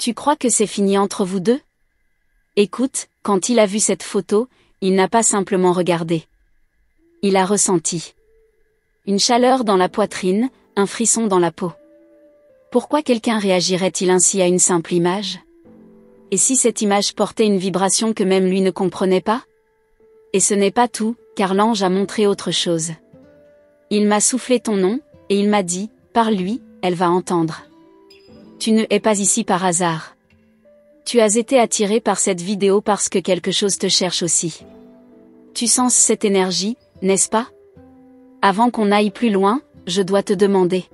Tu crois que c'est fini entre vous deux? Écoute, quand il a vu cette photo, il n'a pas simplement regardé. Il a ressenti une chaleur dans la poitrine, un frisson dans la peau. Pourquoi quelqu'un réagirait-il ainsi à une simple image? Et si cette image portait une vibration que même lui ne comprenait pas? Et ce n'est pas tout, car l'ange a montré autre chose. Il m'a soufflé ton nom, et il m'a dit, parle-lui, elle va entendre. Tu ne es pas ici par hasard. Tu as été attiré par cette vidéo parce que quelque chose te cherche aussi. Tu sens cette énergie, n'est-ce pas? Avant qu'on aille plus loin, je dois te demander.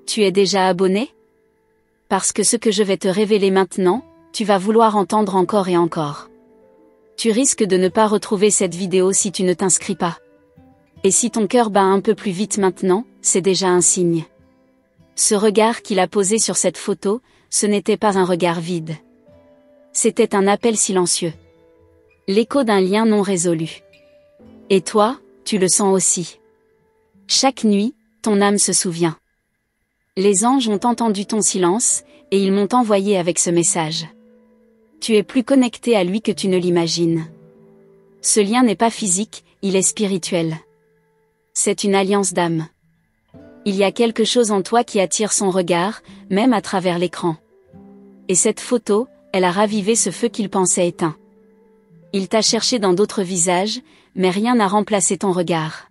Tu es déjà abonné? Parce que ce que je vais te révéler maintenant, tu vas vouloir entendre encore et encore. Tu risques de ne pas retrouver cette vidéo si tu ne t'inscris pas. Et si ton cœur bat un peu plus vite maintenant, c'est déjà un signe. Ce regard qu'il a posé sur cette photo, ce n'était pas un regard vide. C'était un appel silencieux. L'écho d'un lien non résolu. Et toi, tu le sens aussi. Chaque nuit, ton âme se souvient. Les anges ont entendu ton silence, et ils m'ont envoyé avec ce message. Tu es plus connecté à lui que tu ne l'imagines. Ce lien n'est pas physique, il est spirituel. C'est une alliance d'âme. Il y a quelque chose en toi qui attire son regard, même à travers l'écran. Et cette photo, elle a ravivé ce feu qu'il pensait éteint. Il t'a cherché dans d'autres visages, mais rien n'a remplacé ton regard.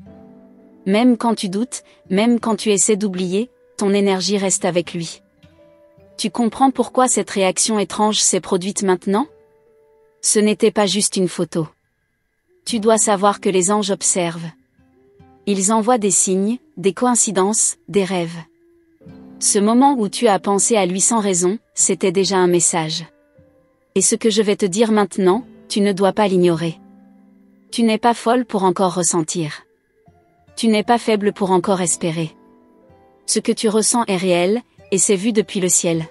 Même quand tu doutes, même quand tu essaies d'oublier, ton énergie reste avec lui. Tu comprends pourquoi cette réaction étrange s'est produite maintenant? Ce n'était pas juste une photo. Tu dois savoir que les anges observent. Ils envoient des signes, des coïncidences, des rêves. Ce moment où tu as pensé à lui sans raison, c'était déjà un message. Et ce que je vais te dire maintenant, tu ne dois pas l'ignorer. Tu n'es pas folle pour encore ressentir. Tu n'es pas faible pour encore espérer. Ce que tu ressens est réel, et c'est vu depuis le ciel.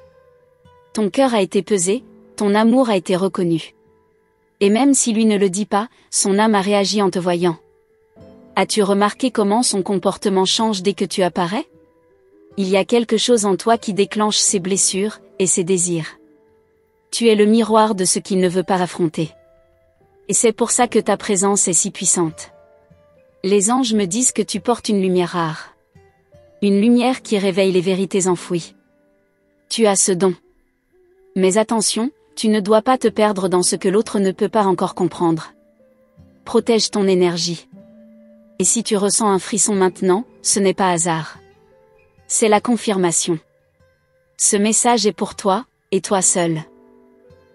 Ton cœur a été pesé, ton amour a été reconnu. Et même si lui ne le dit pas, son âme a réagi en te voyant. As-tu remarqué comment son comportement change dès que tu apparais? Il y a quelque chose en toi qui déclenche ses blessures, et ses désirs. Tu es le miroir de ce qu'il ne veut pas affronter. Et c'est pour ça que ta présence est si puissante. Les anges me disent que tu portes une lumière rare. Une lumière qui réveille les vérités enfouies. Tu as ce don. Mais attention, tu ne dois pas te perdre dans ce que l'autre ne peut pas encore comprendre. Protège ton énergie. Et si tu ressens un frisson maintenant, ce n'est pas hasard. C'est la confirmation. Ce message est pour toi, et toi seul.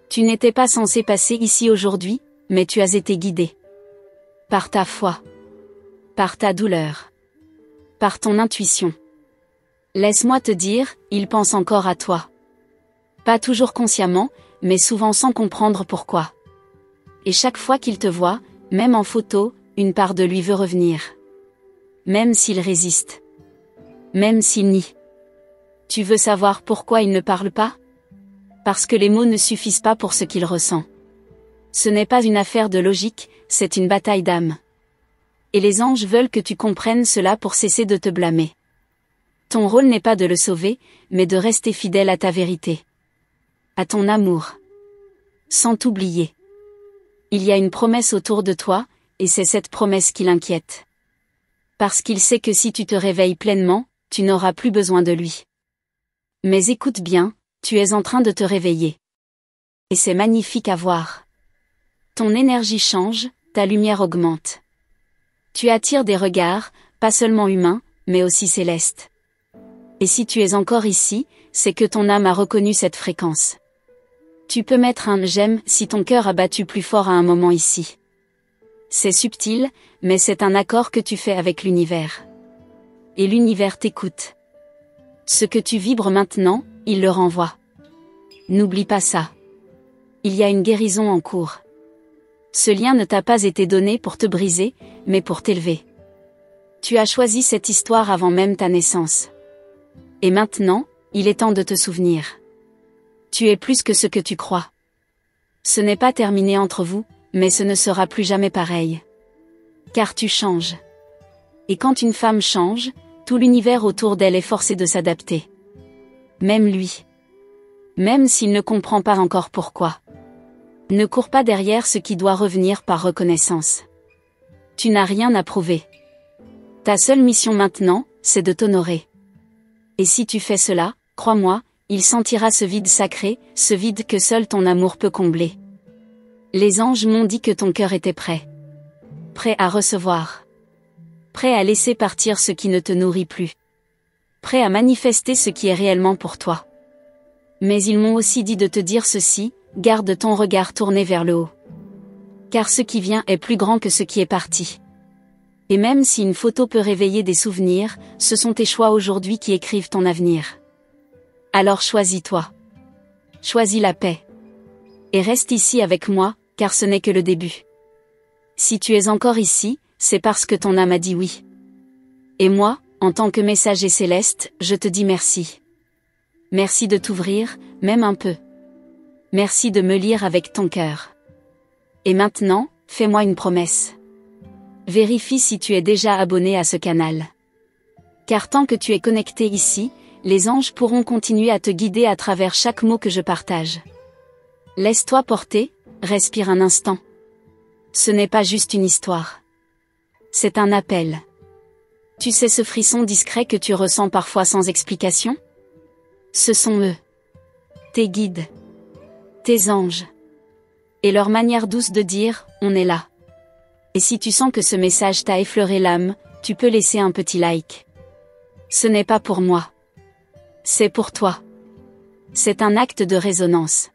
Tu n'étais pas censé passer ici aujourd'hui, mais tu as été guidé. Par ta foi. Par ta douleur. Par ton intuition. Laisse-moi te dire, il pense encore à toi. Pas toujours consciemment, mais souvent sans comprendre pourquoi. Et chaque fois qu'il te voit, même en photo, une part de lui veut revenir. Même s'il résiste. Même s'il nie. Tu veux savoir pourquoi il ne parle pas? Parce que les mots ne suffisent pas pour ce qu'il ressent. Ce n'est pas une affaire de logique, c'est une bataille d'âme. Et les anges veulent que tu comprennes cela pour cesser de te blâmer. Ton rôle n'est pas de le sauver, mais de rester fidèle à ta vérité. À ton amour. Sans t'oublier. Il y a une promesse autour de toi, et c'est cette promesse qui l'inquiète. Parce qu'il sait que si tu te réveilles pleinement, tu n'auras plus besoin de lui. Mais écoute bien, tu es en train de te réveiller. Et c'est magnifique à voir. Ton énergie change, ta lumière augmente. Tu attires des regards, pas seulement humains, mais aussi célestes. Et si tu es encore ici, c'est que ton âme a reconnu cette fréquence. Tu peux mettre un « j'aime » si ton cœur a battu plus fort à un moment ici. C'est subtil, mais c'est un accord que tu fais avec l'univers. Et l'univers t'écoute. Ce que tu vibres maintenant, il le renvoie. N'oublie pas ça. Il y a une guérison en cours. Ce lien ne t'a pas été donné pour te briser, mais pour t'élever. Tu as choisi cette histoire avant même ta naissance. Et maintenant, il est temps de te souvenir. Tu es plus que ce que tu crois. Ce n'est pas terminé entre vous, mais ce ne sera plus jamais pareil. Car tu changes. Et quand une femme change, tout l'univers autour d'elle est forcé de s'adapter. Même lui. Même s'il ne comprend pas encore pourquoi. Ne cours pas derrière ce qui doit revenir par reconnaissance. Tu n'as rien à prouver. Ta seule mission maintenant, c'est de t'honorer. Et si tu fais cela, crois-moi, il sentira ce vide sacré, ce vide que seul ton amour peut combler. Les anges m'ont dit que ton cœur était prêt. Prêt à recevoir. Prêt à laisser partir ce qui ne te nourrit plus. Prêt à manifester ce qui est réellement pour toi. Mais ils m'ont aussi dit de te dire ceci, garde ton regard tourné vers le haut. Car ce qui vient est plus grand que ce qui est parti. Et même si une photo peut réveiller des souvenirs, ce sont tes choix aujourd'hui qui écrivent ton avenir. Alors choisis-toi. Choisis la paix. Et reste ici avec moi, car ce n'est que le début. Si tu es encore ici, c'est parce que ton âme a dit oui. Et moi, en tant que messager céleste, je te dis merci. Merci de t'ouvrir, même un peu. Merci de me lire avec ton cœur. Et maintenant, fais-moi une promesse. Vérifie si tu es déjà abonné à ce canal. Car tant que tu es connecté ici, les anges pourront continuer à te guider à travers chaque mot que je partage. Laisse-toi porter, respire un instant. Ce n'est pas juste une histoire. C'est un appel. Tu sais ce frisson discret que tu ressens parfois sans explication ? Ce sont eux. Tes guides. Tes anges. Et leur manière douce de dire « on est là ». Et si tu sens que ce message t'a effleuré l'âme, tu peux laisser un petit like. Ce n'est pas pour moi. C'est pour toi. C'est un acte de résonance.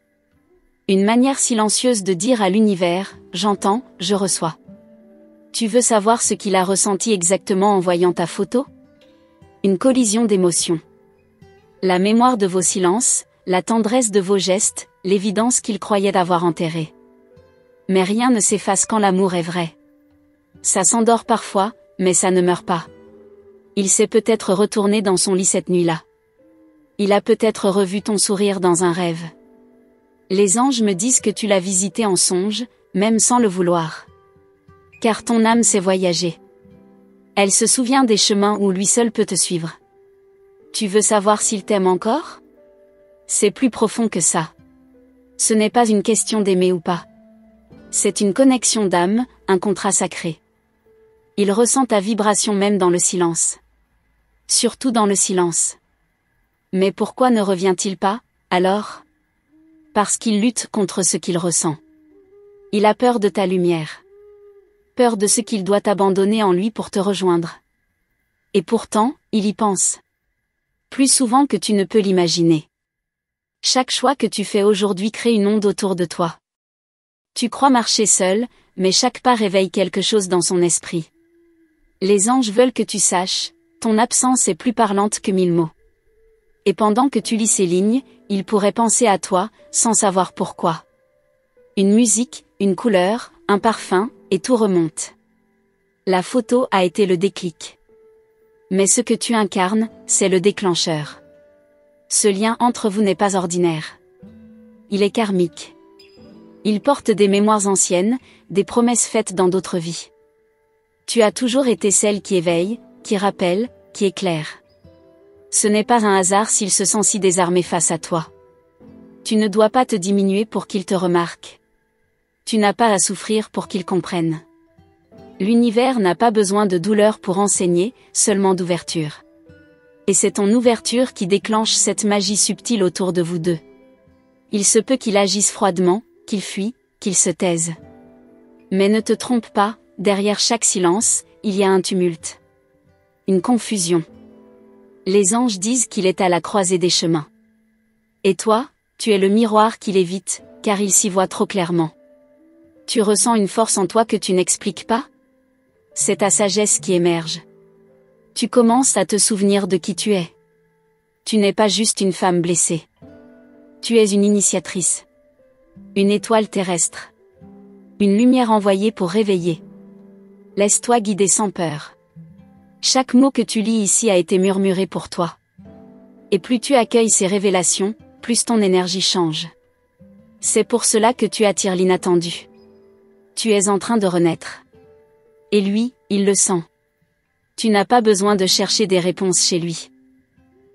Une manière silencieuse de dire à l'univers « j'entends, je reçois ». Tu veux savoir ce qu'il a ressenti exactement en voyant ta photo ? Une collision d'émotions. La mémoire de vos silences, la tendresse de vos gestes, l'évidence qu'il croyait avoir enterrée. Mais rien ne s'efface quand l'amour est vrai. Ça s'endort parfois, mais ça ne meurt pas. Il s'est peut-être retourné dans son lit cette nuit-là. Il a peut-être revu ton sourire dans un rêve. Les anges me disent que tu l'as visité en songe, même sans le vouloir. Car ton âme sait voyager. Elle se souvient des chemins où lui seul peut te suivre. Tu veux savoir s'il t'aime encore ? C'est plus profond que ça. Ce n'est pas une question d'aimer ou pas. C'est une connexion d'âme, un contrat sacré. Il ressent ta vibration même dans le silence. Surtout dans le silence. Mais pourquoi ne revient-il pas, alors ? Parce qu'il lutte contre ce qu'il ressent. Il a peur de ta lumière. Peur de ce qu'il doit abandonner en lui pour te rejoindre. Et pourtant, il y pense. Plus souvent que tu ne peux l'imaginer. Chaque choix que tu fais aujourd'hui crée une onde autour de toi. Tu crois marcher seul, mais chaque pas réveille quelque chose dans son esprit. Les anges veulent que tu saches, ton absence est plus parlante que 1000 mots. Et pendant que tu lis ces lignes, ils pourraient penser à toi, sans savoir pourquoi. Une musique, une couleur, un parfum, et tout remonte. La photo a été le déclic. Mais ce que tu incarnes, c'est le déclencheur. Ce lien entre vous n'est pas ordinaire. Il est karmique. Il porte des mémoires anciennes, des promesses faites dans d'autres vies. Tu as toujours été celle qui éveille, qui rappelle, qui éclaire. Ce n'est pas un hasard s'il se sent si désarmé face à toi. Tu ne dois pas te diminuer pour qu'il te remarque. Tu n'as pas à souffrir pour qu'il comprenne. L'univers n'a pas besoin de douleur pour enseigner, seulement d'ouverture. Et c'est ton ouverture qui déclenche cette magie subtile autour de vous deux. Il se peut qu'il agisse froidement, qu'il fuit, qu'il se taise. Mais ne te trompe pas, derrière chaque silence, il y a un tumulte. Une confusion. Les anges disent qu'il est à la croisée des chemins. Et toi, tu es le miroir qui l'évite, car il s'y voit trop clairement. Tu ressens une force en toi que tu n'expliques pas ? C'est ta sagesse qui émerge. Tu commences à te souvenir de qui tu es. Tu n'es pas juste une femme blessée. Tu es une initiatrice. Une étoile terrestre. Une lumière envoyée pour réveiller. Laisse-toi guider sans peur. Chaque mot que tu lis ici a été murmuré pour toi. Et plus tu accueilles ces révélations, plus ton énergie change. C'est pour cela que tu attires l'inattendu. Tu es en train de renaître. Et lui, il le sent. Tu n'as pas besoin de chercher des réponses chez lui.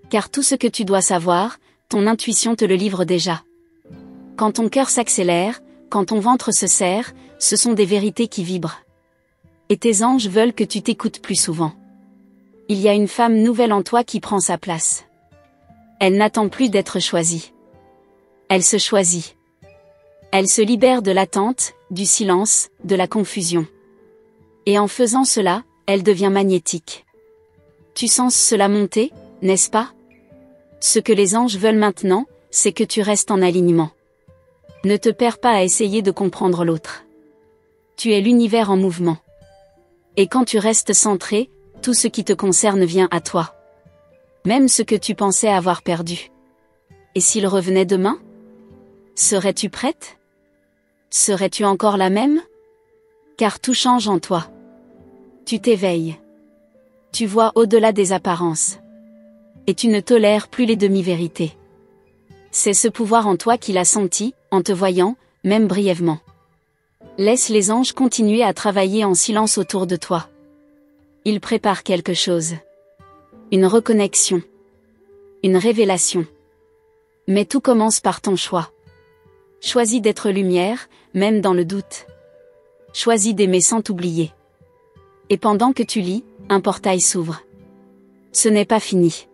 Car tout ce que tu dois savoir, ton intuition te le livre déjà. Quand ton cœur s'accélère, quand ton ventre se serre, ce sont des vérités qui vibrent. Et tes anges veulent que tu t'écoutes plus souvent. Il y a une femme nouvelle en toi qui prend sa place. Elle n'attend plus d'être choisie. Elle se choisit. Elle se libère de l'attente, du silence, de la confusion. Et en faisant cela, elle devient magnétique. Tu sens cela monter, n'est-ce pas? Ce que les anges veulent maintenant, c'est que tu restes en alignement. Ne te perds pas à essayer de comprendre l'autre. Tu es l'univers en mouvement. Et quand tu restes centré, tout ce qui te concerne vient à toi. Même ce que tu pensais avoir perdu. Et s'il revenait demain? Serais-tu prête? Serais-tu encore la même? Car tout change en toi. Tu t'éveilles. Tu vois au-delà des apparences. Et tu ne tolères plus les demi-vérités. C'est ce pouvoir en toi qu'il a senti, en te voyant, même brièvement. Laisse les anges continuer à travailler en silence autour de toi. Ils préparent quelque chose. Une reconnexion. Une révélation. Mais tout commence par ton choix. Choisis d'être lumière, même dans le doute. Choisis d'aimer sans t'oublier. Et pendant que tu lis, un portail s'ouvre. Ce n'est pas fini.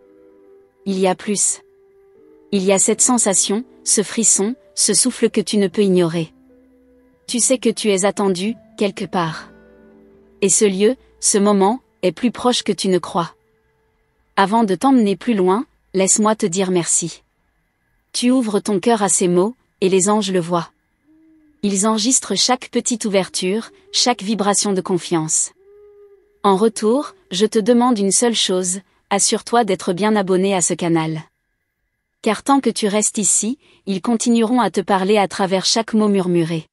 Il y a plus. Il y a cette sensation, ce frisson, ce souffle que tu ne peux ignorer. Tu sais que tu es attendu, quelque part. Et ce lieu, ce moment, est plus proche que tu ne crois. Avant de t'emmener plus loin, laisse-moi te dire merci. Tu ouvres ton cœur à ces mots, et les anges le voient. Ils enregistrent chaque petite ouverture, chaque vibration de confiance. En retour, je te demande une seule chose, assure-toi d'être bien abonné à ce canal. Car tant que tu restes ici, ils continueront à te parler à travers chaque mot murmuré.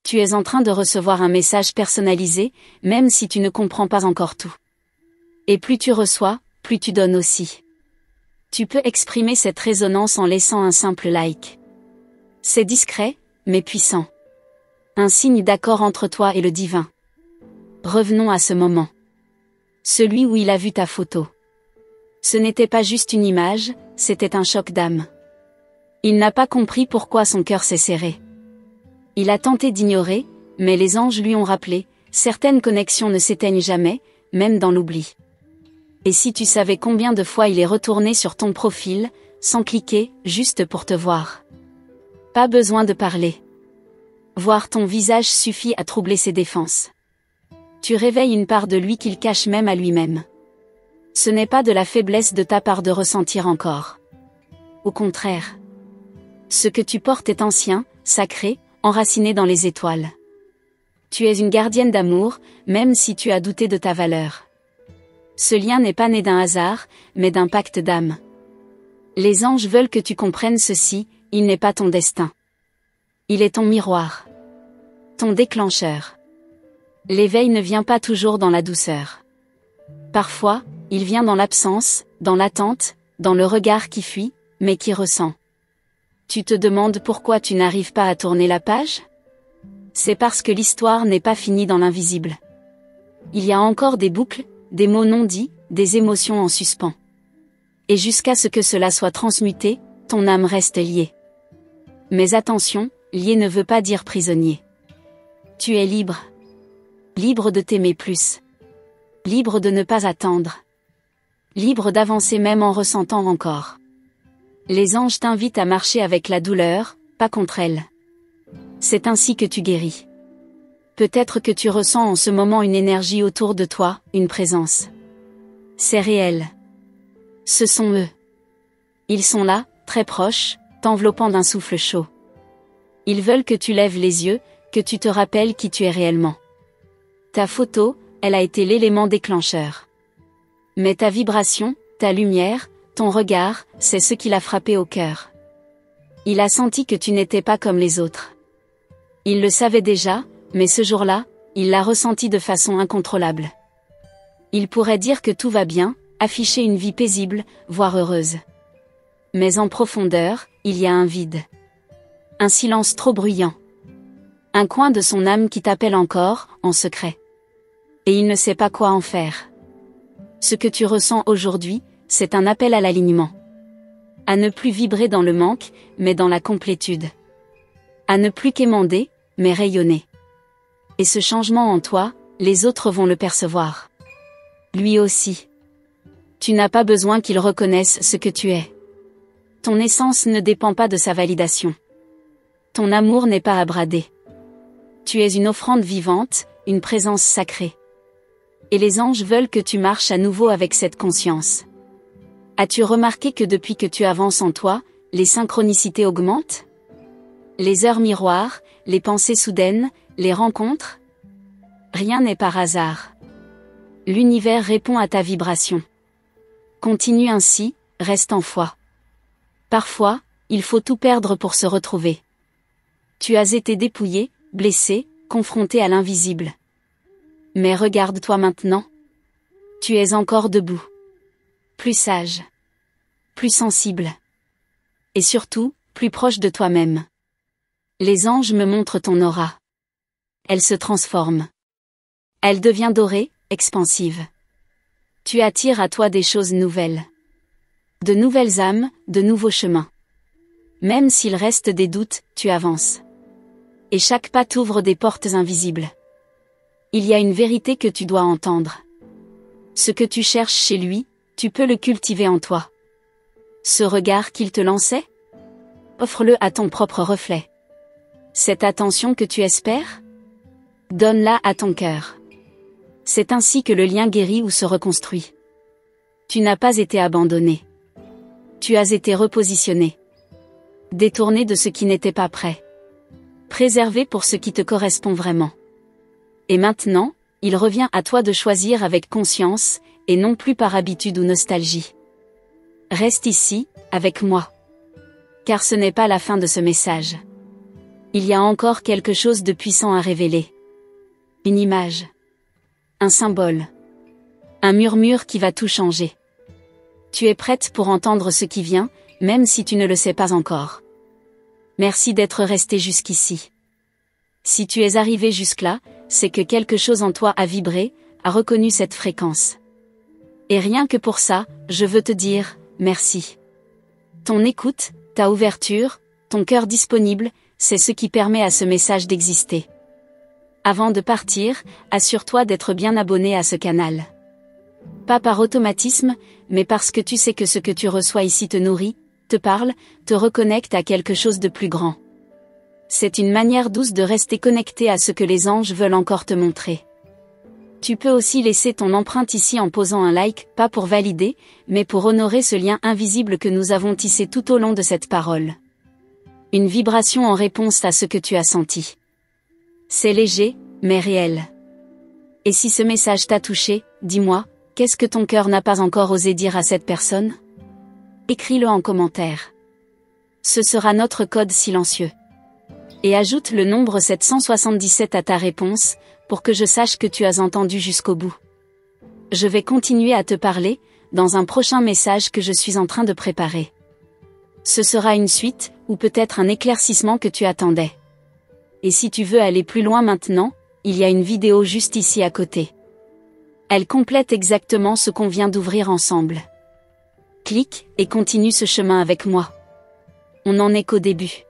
Tu es en train de recevoir un message personnalisé, même si tu ne comprends pas encore tout. Et plus tu reçois, plus tu donnes aussi. Tu peux exprimer cette résonance en laissant un simple like. C'est discret, mais puissant. Un signe d'accord entre toi et le divin. Revenons à ce moment. Celui où il a vu ta photo. Ce n'était pas juste une image, c'était un choc d'âme. Il n'a pas compris pourquoi son cœur s'est serré. Il a tenté d'ignorer, mais les anges lui ont rappelé, certaines connexions ne s'éteignent jamais, même dans l'oubli. Et si tu savais combien de fois il est retourné sur ton profil, sans cliquer, juste pour te voir. Pas besoin de parler. Voir ton visage suffit à troubler ses défenses. Tu réveilles une part de lui qu'il cache même à lui-même. Ce n'est pas de la faiblesse de ta part de ressentir encore. Au contraire. Ce que tu portes est ancien, sacré, enraciné dans les étoiles. Tu es une gardienne d'amour, même si tu as douté de ta valeur. Ce lien n'est pas né d'un hasard, mais d'un pacte d'âme. Les anges veulent que tu comprennes ceci, il n'est pas ton destin. Il est ton miroir. Ton déclencheur. L'éveil ne vient pas toujours dans la douceur. Parfois, il vient dans l'absence, dans l'attente, dans le regard qui fuit, mais qui ressent. Tu te demandes pourquoi tu n'arrives pas à tourner la page? C'est parce que l'histoire n'est pas finie dans l'invisible. Il y a encore des boucles, des mots non dits, des émotions en suspens. Et jusqu'à ce que cela soit transmuté, ton âme reste liée. Mais attention, lié ne veut pas dire prisonnier. Tu es libre. Libre de t'aimer plus. Libre de ne pas attendre. Libre d'avancer même en ressentant encore. Les anges t'invitent à marcher avec la douleur, pas contre elle. C'est ainsi que tu guéris. Peut-être que tu ressens en ce moment une énergie autour de toi, une présence. C'est réel. Ce sont eux. Ils sont là, très proches, t'enveloppant d'un souffle chaud. Ils veulent que tu lèves les yeux, que tu te rappelles qui tu es réellement. Ta photo, elle a été l'élément déclencheur. Mais ta vibration, ta lumière, ton regard, c'est ce qui l'a frappé au cœur. Il a senti que tu n'étais pas comme les autres. Il le savait déjà, mais ce jour-là, il l'a ressenti de façon incontrôlable. Il pourrait dire que tout va bien, afficher une vie paisible, voire heureuse. Mais en profondeur, il y a un vide. Un silence trop bruyant. Un coin de son âme qui t'appelle encore, en secret. Et il ne sait pas quoi en faire. Ce que tu ressens aujourd'hui, c'est un appel à l'alignement. À ne plus vibrer dans le manque, mais dans la complétude. À ne plus quémander, mais rayonner. Et ce changement en toi, les autres vont le percevoir. Lui aussi. Tu n'as pas besoin qu'il reconnaisse ce que tu es. Ton essence ne dépend pas de sa validation. Ton amour n'est pas à brader. Tu es une offrande vivante, une présence sacrée. Et les anges veulent que tu marches à nouveau avec cette conscience. As-tu remarqué que depuis que tu avances en toi, les synchronicités augmentent? Les heures miroirs, les pensées soudaines, les rencontres? Rien n'est par hasard. L'univers répond à ta vibration. Continue ainsi, reste en foi. Parfois, il faut tout perdre pour se retrouver. Tu as été dépouillé, blessé, confronté à l'invisible. Mais regarde-toi maintenant. Tu es encore debout. Plus sage. Plus sensible. Et surtout, plus proche de toi-même. Les anges me montrent ton aura. Elle se transforme. Elle devient dorée, expansive. Tu attires à toi des choses nouvelles. De nouvelles âmes, de nouveaux chemins. Même s'il reste des doutes, tu avances. Et chaque pas t'ouvre des portes invisibles. Il y a une vérité que tu dois entendre. Ce que tu cherches chez lui, tu peux le cultiver en toi. Ce regard qu'il te lançait? Offre-le à ton propre reflet. Cette attention que tu espères? Donne-la à ton cœur. C'est ainsi que le lien guérit ou se reconstruit. Tu n'as pas été abandonné. Tu as été repositionné. Détourné de ce qui n'était pas prêt. Préservé pour ce qui te correspond vraiment. Et maintenant, il revient à toi de choisir avec conscience, et non plus par habitude ou nostalgie. Reste ici, avec moi. Car ce n'est pas la fin de ce message. Il y a encore quelque chose de puissant à révéler. Une image. Un symbole. Un murmure qui va tout changer. Tu es prête pour entendre ce qui vient, même si tu ne le sais pas encore. Merci d'être resté jusqu'ici. Si tu es arrivé jusque-là, c'est que quelque chose en toi a vibré, a reconnu cette fréquence. Et rien que pour ça, je veux te dire, merci. Ton écoute, ta ouverture, ton cœur disponible, c'est ce qui permet à ce message d'exister. Avant de partir, assure-toi d'être bien abonné à ce canal. Pas par automatisme, mais parce que tu sais que ce que tu reçois ici te nourrit, te parle, te reconnecte à quelque chose de plus grand. C'est une manière douce de rester connecté à ce que les anges veulent encore te montrer. Tu peux aussi laisser ton empreinte ici en posant un like, pas pour valider, mais pour honorer ce lien invisible que nous avons tissé tout au long de cette parole. Une vibration en réponse à ce que tu as senti. C'est léger, mais réel. Et si ce message t'a touché, dis-moi, qu'est-ce que ton cœur n'a pas encore osé dire à cette personne? Écris-le en commentaire. Ce sera notre code silencieux. Et ajoute le nombre 777 à ta réponse, pour que je sache que tu as entendu jusqu'au bout. Je vais continuer à te parler, dans un prochain message que je suis en train de préparer. Ce sera une suite, ou peut-être un éclaircissement que tu attendais. Et si tu veux aller plus loin maintenant, il y a une vidéo juste ici à côté. Elle complète exactement ce qu'on vient d'ouvrir ensemble. Clique, et continue ce chemin avec moi. On n'en est qu'au début.